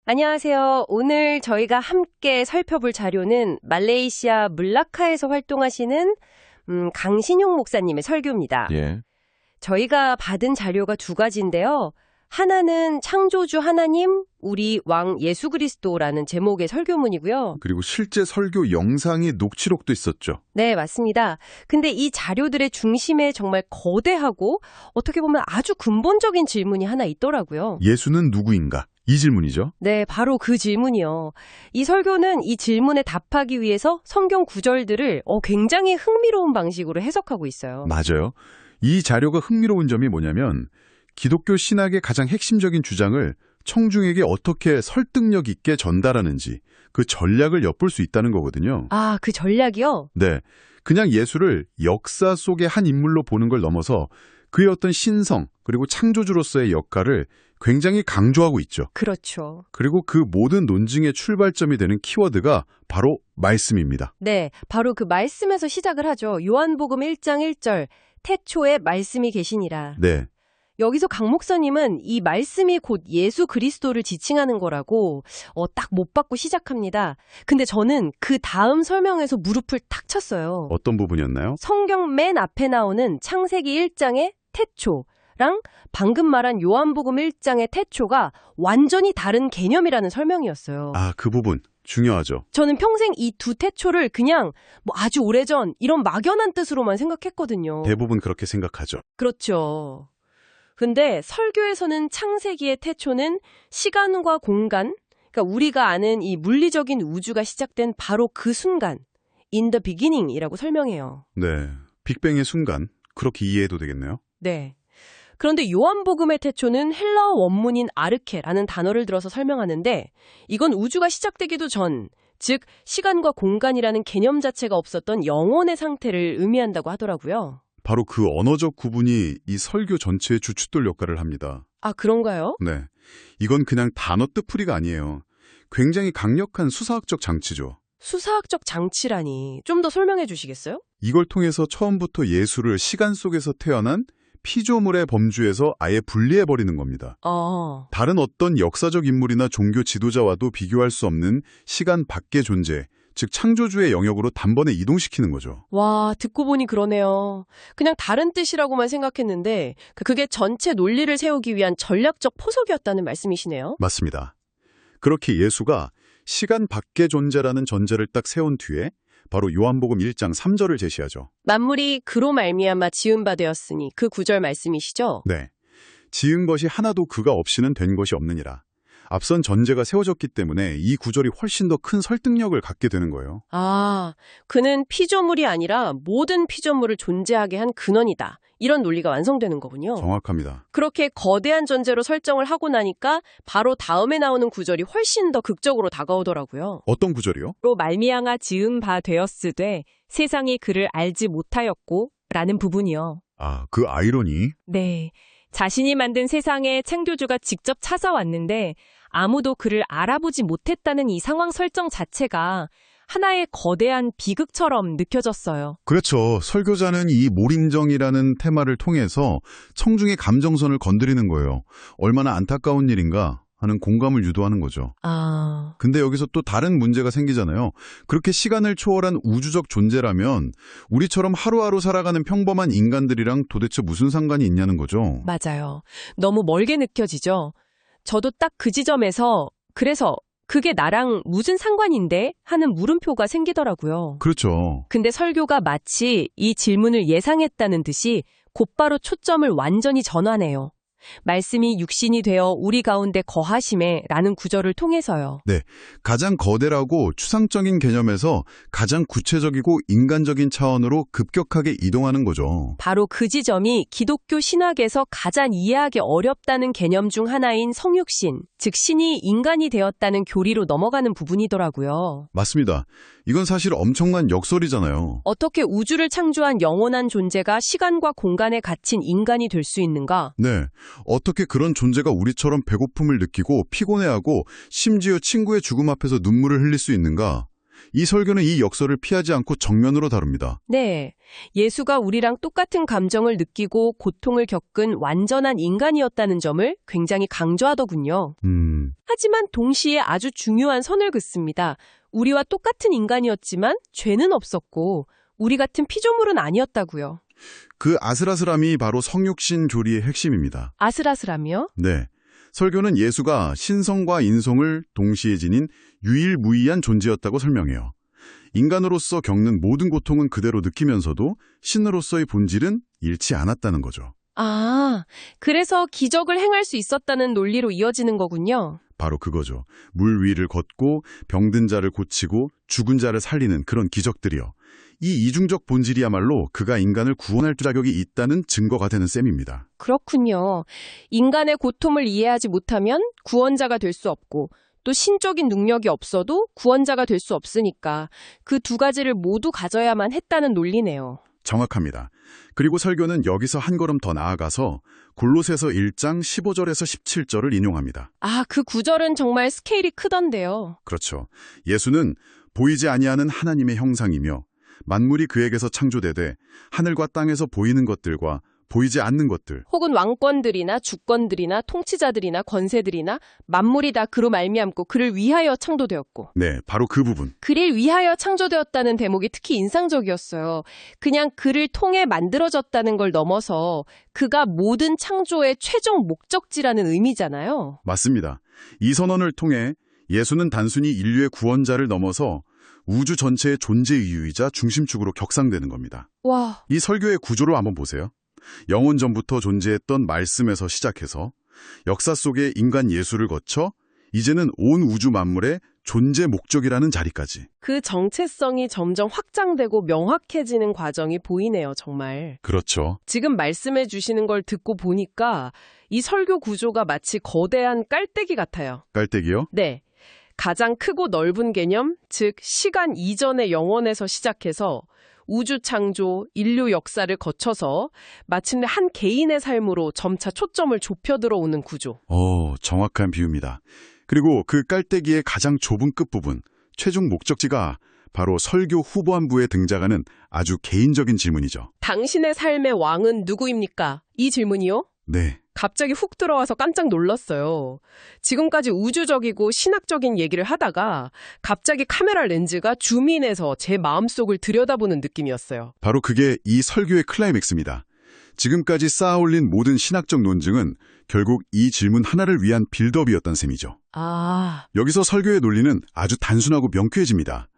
안녕하세요. 오늘 저희가 함께 살펴볼 자료는 말레이시아 물라카에서 활동하시는 강신용 목사님의 설교입니다. 예. 저희가 받은 자료가 두 가지인데요. 하나는 창조주 하나님, 우리 왕 예수 그리스도라는 제목의 설교문이고요. 그리고 실제 설교 영상이 녹취록도 있었죠. 네, 맞습니다. 근데 이 자료들의 중심에 정말 거대하고 어떻게 보면 아주 근본적인 질문이 하나 있더라고요. 예수는 누구인가? 이 질문이죠. 네, 바로 그 질문이요. 이 설교는 이 질문에 답하기 위해서 성경 구절들을 굉장히 흥미로운 방식으로 해석하고 있어요. 맞아요. 이 자료가 흥미로운 점이 뭐냐면 기독교 신학의 가장 핵심적인 주장을 청중에게 어떻게 설득력 있게 전달하는지 그 전략을 엿볼 수 있다는 거거든요. 아, 그 전략이요? 네, 그냥 예수를 역사 속의 한 인물로 보는 걸 넘어서 그의 어떤 신성 그리고 창조주로서의 역할을 굉장히 강조하고 있죠. 그렇죠. 그리고 그 모든 논증의 출발점이 되는 키워드가 바로 말씀입니다. 네, 바로 그 말씀에서 시작을 하죠. 요한복음 1장 1절, 태초에 말씀이 계시니라. 네, 여기서 강 목사님은 이 말씀이 곧 예수 그리스도를 지칭하는 거라고 딱 못 받고 시작합니다. 근데 저는 그 다음 설명에서 무릎을 탁 쳤어요. 어떤 부분이었나요? 성경 맨 앞에 나오는 창세기 1장의 태초랑 방금 말한 요한복음 1장의 태초가 완전히 다른 개념이라는 설명이었어요. 아, 그 부분 중요하죠. 저는 평생 이 두 태초를 그냥 아주 오래전 이런 막연한 뜻으로만 생각했거든요. 대부분 그렇게 생각하죠. 그렇죠. 근데 설교에서는 창세기의 태초는 시간과 공간, 그러니까 우리가 아는 이 물리적인 우주가 시작된 바로 그 순간, in the beginning이라고 설명해요. 네, 빅뱅의 순간 그렇게 이해해도 되겠네요. 네. 그런데 요한복음의 태초는 헬라어 원문인 아르케라는 단어를 들어서 설명하는데 이건 우주가 시작되기도 전, 즉 시간과 공간이라는 개념 자체가 없었던 영혼의 상태를 의미한다고 하더라고요. 바로 그 언어적 구분이 이 설교 전체의 주춧돌 역할을 합니다. 아, 그런가요? 네, 이건 그냥 단어 뜻풀이가 아니에요. 굉장히 강력한 수사학적 장치죠. 수사학적 장치라니 좀 더 설명해 주시겠어요? 이걸 통해서 처음부터 예수를 시간 속에서 태어난 피조물의 범주에서 아예 분리해버리는 겁니다. 다른 어떤 역사적 인물이나 종교 지도자와도 비교할 수 없는 시간 밖의 존재, 즉 창조주의 영역으로 단번에 이동시키는 거죠. 와, 듣고 보니 그러네요. 그냥 다른 뜻이라고만 생각했는데 그게 전체 논리를 세우기 위한 전략적 포석이었다는 말씀이시네요. 맞습니다. 그렇게 예수가 시간 밖의 존재라는 전제를 딱 세운 뒤에 바로 요한복음 1장 3절을 제시하죠. 만물이 그로 말미암아 지은 바 되었으니 그 구절 말씀이시죠? 네, 지은 것이 하나도 그가 없이는 된 것이 없느니라. 앞선 전제가 세워졌기 때문에 이 구절이 훨씬 더 큰 설득력을 갖게 되는 거예요. 아, 그는 피조물이 아니라 모든 피조물을 존재하게 한 근원이다. 이런 논리가 완성되는 거군요. 정확합니다. 그렇게 거대한 전제로 설정을 하고 나니까 바로 다음에 나오는 구절이 훨씬 더 극적으로 다가오더라고요. 어떤 구절이요? 로 말미암아 지은 바 되었으되 세상이 그를 알지 못하였고 라는 부분이요. 아, 그 아이러니? 네, 자신이 만든 세상에 창조주가 직접 찾아왔는데 아무도 그를 알아보지 못했다는 이 상황 설정 자체가 하나의 거대한 비극처럼 느껴졌어요. 그렇죠. 설교자는 이 몰인정이라는 테마를 통해서 청중의 감정선을 건드리는 거예요. 얼마나 안타까운 일인가 하는 공감을 유도하는 거죠. 근데 여기서 또 다른 문제가 생기잖아요. 그렇게 시간을 초월한 우주적 존재라면 우리처럼 하루하루 살아가는 평범한 인간들이랑 도대체 무슨 상관이 있냐는 거죠. 맞아요. 너무 멀게 느껴지죠. 저도 딱 그 지점에서 그래서 그게 나랑 무슨 상관인데? 하는 물음표가 생기더라고요. 그렇죠. 근데 설교가 마치 이 질문을 예상했다는 듯이 곧바로 초점을 완전히 전환해요. 말씀이 육신이 되어 우리 가운데 거하심에 라는 구절을 통해서요. 네, 가장 거대라고 추상적인 개념에서 가장 구체적이고 인간적인 차원으로 급격하게 이동하는 거죠. 바로 그 지점이 기독교 신학에서 가장 이해하기 어렵다는 개념 중 하나인 성육신, 즉 신이 인간이 되었다는 교리로 넘어가는 부분이더라고요. 맞습니다. 이건 사실 엄청난 역설이잖아요. 어떻게 우주를 창조한 영원한 존재가 시간과 공간에 갇힌 인간이 될 수 있는가? 네, 어떻게 그런 존재가 우리처럼 배고픔을 느끼고 피곤해하고 심지어 친구의 죽음 앞에서 눈물을 흘릴 수 있는가? 이 설교는 이 역설을 피하지 않고 정면으로 다룹니다. 네. 예수가 우리랑 똑같은 감정을 느끼고 고통을 겪은 완전한 인간이었다는 점을 굉장히 강조하더군요. 하지만 동시에 아주 중요한 선을 긋습니다. 우리와 똑같은 인간이었지만 죄는 없었고 우리 같은 피조물은 아니었다고요. 그 아슬아슬함이 바로 성육신 교리의 핵심입니다. 아슬아슬함이요? 네. 설교는 예수가 신성과 인성을 동시에 지닌 유일무이한 존재였다고 설명해요. 인간으로서 겪는 모든 고통은 그대로 느끼면서도 신으로서의 본질은 잃지 않았다는 거죠. 아, 그래서 기적을 행할 수 있었다는 논리로 이어지는 거군요. 바로 그거죠. 물 위를 걷고 병든 자를 고치고 죽은 자를 살리는 그런 기적들이요. 이 이중적 본질이야말로 그가 인간을 구원할 자격이 있다는 증거가 되는 셈입니다. 그렇군요. 인간의 고통을 이해하지 못하면 구원자가 될 수 없고 또 신적인 능력이 없어도 구원자가 될 수 없으니까 그 두 가지를 모두 가져야만 했다는 논리네요. 정확합니다. 그리고 설교는 여기서 한 걸음 더 나아가서 골로새서 1장 15절에서 17절을 인용합니다. 아, 그 구절은 정말 스케일이 크던데요. 그렇죠. 예수는 보이지 아니하는 하나님의 형상이며 만물이 그에게서 창조되되 하늘과 땅에서 보이는 것들과 보이지 않는 것들, 혹은 왕권들이나 주권들이나 통치자들이나 권세들이나 만물이 다 그로 말미암고 그를 위하여 창조되었고. 네, 바로 그 부분. 그를 위하여 창조되었다는 대목이 특히 인상적이었어요. 그냥 그를 통해 만들어졌다는 걸 넘어서 그가 모든 창조의 최종 목적지라는 의미잖아요. 맞습니다. 이 선언을 통해 예수는 단순히 인류의 구원자를 넘어서 우주 전체의 존재 이유이자 중심축으로 격상되는 겁니다. 와, 이 설교의 구조를 한번 보세요. 영원 전부터 존재했던 말씀에서 시작해서 역사 속의 인간 예수를 거쳐 이제는 온 우주 만물의 존재 목적이라는 자리까지. 그 정체성이 점점 확장되고 명확해지는 과정이 보이네요, 정말. 그렇죠. 지금 말씀해 주시는 걸 듣고 보니까 이 설교 구조가 마치 거대한 깔때기 같아요. 깔때기요? 네. 가장 크고 넓은 개념, 즉 시간 이전의 영원에서 시작해서 우주 창조, 인류 역사를 거쳐서 마침내 한 개인의 삶으로 점차 초점을 좁혀 들어오는 구조. 정확한 비유입니다. 그리고 그 깔때기의 가장 좁은 끝부분, 최종 목적지가 바로 설교 후반부에 등장하는 아주 개인적인 질문이죠. 당신의 삶의 왕은 누구입니까? 이 질문이요? 네. 갑자기 훅 들어와서 깜짝 놀랐어요. 지금까지 우주적이고 신학적인 얘기를 하다가 갑자기 카메라 렌즈가 줌인해서 제 마음속을 들여다보는 느낌이었어요. 바로 그게 이 설교의 클라이맥스입니다. 지금까지 쌓아올린 모든 신학적 논증은 결국 이 질문 하나를 위한 빌드업이었던 셈이죠. 아, 여기서 설교의 논리는 아주 단순하고 명쾌해집니다.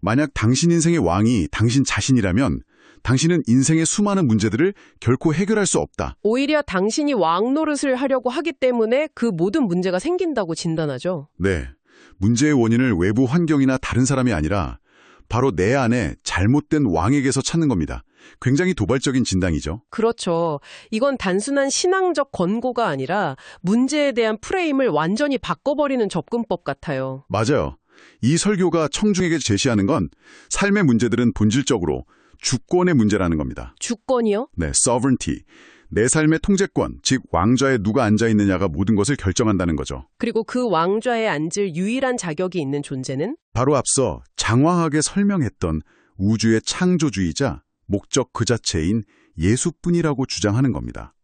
만약 당신 인생의 왕이 당신 자신이라면 당신은 인생의 수많은 문제들을 결코 해결할 수 없다. 오히려 당신이 왕 노릇을 하려고 하기 때문에 그 모든 문제가 생긴다고 진단하죠. 네. 문제의 원인을 외부 환경이나 다른 사람이 아니라 바로 내 안에 잘못된 왕에게서 찾는 겁니다. 굉장히 도발적인 진단이죠. 그렇죠. 이건 단순한 신앙적 권고가 아니라 문제에 대한 프레임을 완전히 바꿔버리는 접근법 같아요. 맞아요. 이 설교가 청중에게 제시하는 건 삶의 문제들은 본질적으로 주권의 문제라는 겁니다. 주권이요? 네, sovereignty. 내 삶의 통제권, 즉 왕좌에 누가 앉아있느냐가 모든 것을 결정한다는 거죠. 그리고 그 왕좌에 앉을 유일한 자격이 있는 존재는? 바로 앞서 장황하게 설명했던 우주의 창조주이자 목적 그 자체인 예수뿐이라고 주장하는 겁니다.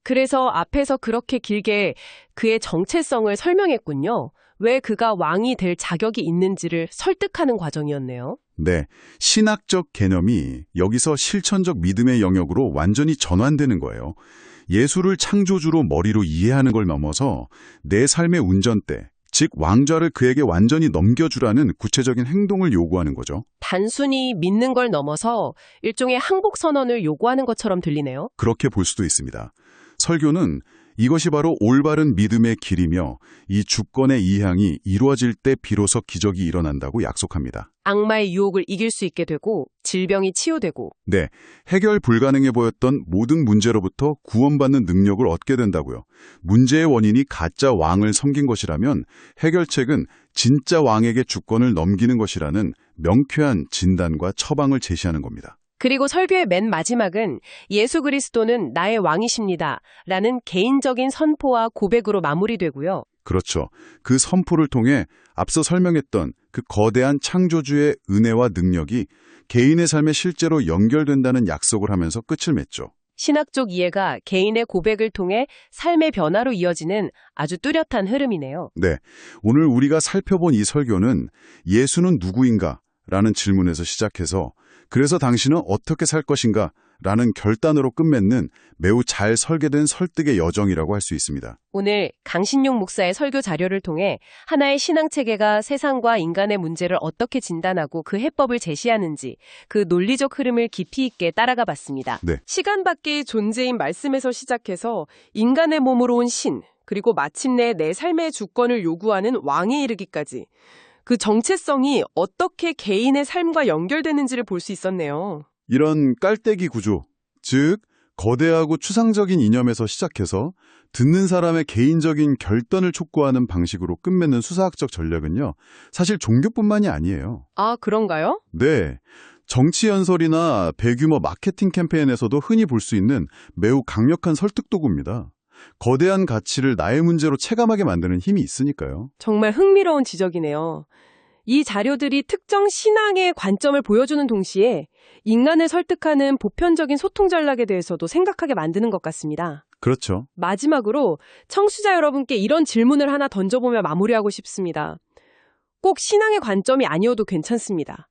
그래서 앞에서 그렇게 길게 그의 정체성을 설명했군요. 왜 그가 왕이 될 자격이 있는지를 설득하는 과정이었네요. 네, 신학적 개념이 여기서 실천적 믿음의 영역으로 완전히 전환되는 거예요. 예수를 창조주로 머리로 이해하는 걸 넘어서 내 삶의 운전대, 즉 왕좌를 그에게 완전히 넘겨주라는 구체적인 행동을 요구하는 거죠. 단순히 믿는 걸 넘어서 일종의 항복 선언을 요구하는 것처럼 들리네요. 그렇게 볼 수도 있습니다. 설교는 이것이 바로 올바른 믿음의 길이며 이 주권의 이항이 이루어질 때 비로소 기적이 일어난다고 약속합니다. 악마의 유혹을 이길 수 있게 되고 질병이 치유되고. 네, 해결 불가능해 보였던 모든 문제로부터 구원받는 능력을 얻게 된다고요. 문제의 원인이 가짜 왕을 섬긴 것이라면 해결책은 진짜 왕에게 주권을 넘기는 것이라는 명쾌한 진단과 처방을 제시하는 겁니다. 그리고 설교의 맨 마지막은 예수 그리스도는 나의 왕이십니다 라는 개인적인 선포와 고백으로 마무리되고요. 그렇죠. 그 선포를 통해 앞서 설명했던 그 거대한 창조주의 은혜와 능력이 개인의 삶에 실제로 연결된다는 약속을 하면서 끝을 맺죠. 신학적 이해가 개인의 고백을 통해 삶의 변화로 이어지는 아주 뚜렷한 흐름이네요. 네, 오늘 우리가 살펴본 이 설교는 예수는 누구인가? 라는 질문에서 시작해서 그래서 당신은 어떻게 살 것인가? 라는 결단으로 끝맺는 매우 잘 설계된 설득의 여정이라고 할 수 있습니다. 오늘 강신용 목사의 설교 자료를 통해 하나의 신앙 체계가 세상과 인간의 문제를 어떻게 진단하고 그 해법을 제시하는지 그 논리적 흐름을 깊이 있게 따라가 봤습니다. 네. 시간 밖의 존재인 말씀에서 시작해서 인간의 몸으로 온 신, 그리고 마침내 내 삶의 주권을 요구하는 왕에 이르기까지 그 정체성이 어떻게 개인의 삶과 연결되는지를 볼 수 있었네요. 이런 깔때기 구조, 즉 거대하고 추상적인 이념에서 시작해서 듣는 사람의 개인적인 결단을 촉구하는 방식으로 끝맺는 수사학적 전략은요, 사실 종교뿐만이 아니에요. 아, 그런가요? 네, 정치 연설이나 대규모 마케팅 캠페인에서도 흔히 볼 수 있는 매우 강력한 설득 도구입니다. 거대한 가치를 나의 문제로 체감하게 만드는 힘이 있으니까요. 정말 흥미로운 지적이네요. 이 자료들이 특정 신앙의 관점을 보여주는 동시에 인간을 설득하는 보편적인 소통 전략에 대해서도 생각하게 만드는 것 같습니다. 그렇죠. 마지막으로 청취자 여러분께 이런 질문을 하나 던져보며 마무리하고 싶습니다. 꼭 신앙의 관점이 아니어도 괜찮습니다.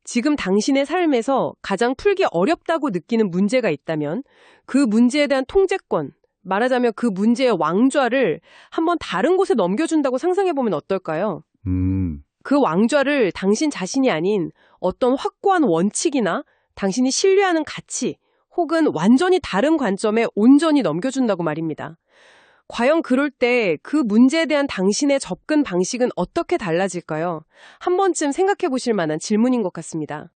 지금 당신의 삶에서 가장 풀기 어렵다고 느끼는 문제가 있다면 그 문제에 대한 통제권, 말하자면 그 문제의 왕좌를 한번 다른 곳에 넘겨준다고 상상해보면 어떨까요? 그 왕좌를 당신 자신이 아닌 어떤 확고한 원칙이나 당신이 신뢰하는 가치 혹은 완전히 다른 관점에 온전히 넘겨준다고 말입니다. 과연 그럴 때 그 문제에 대한 당신의 접근 방식은 어떻게 달라질까요? 한 번쯤 생각해 보실 만한 질문인 것 같습니다.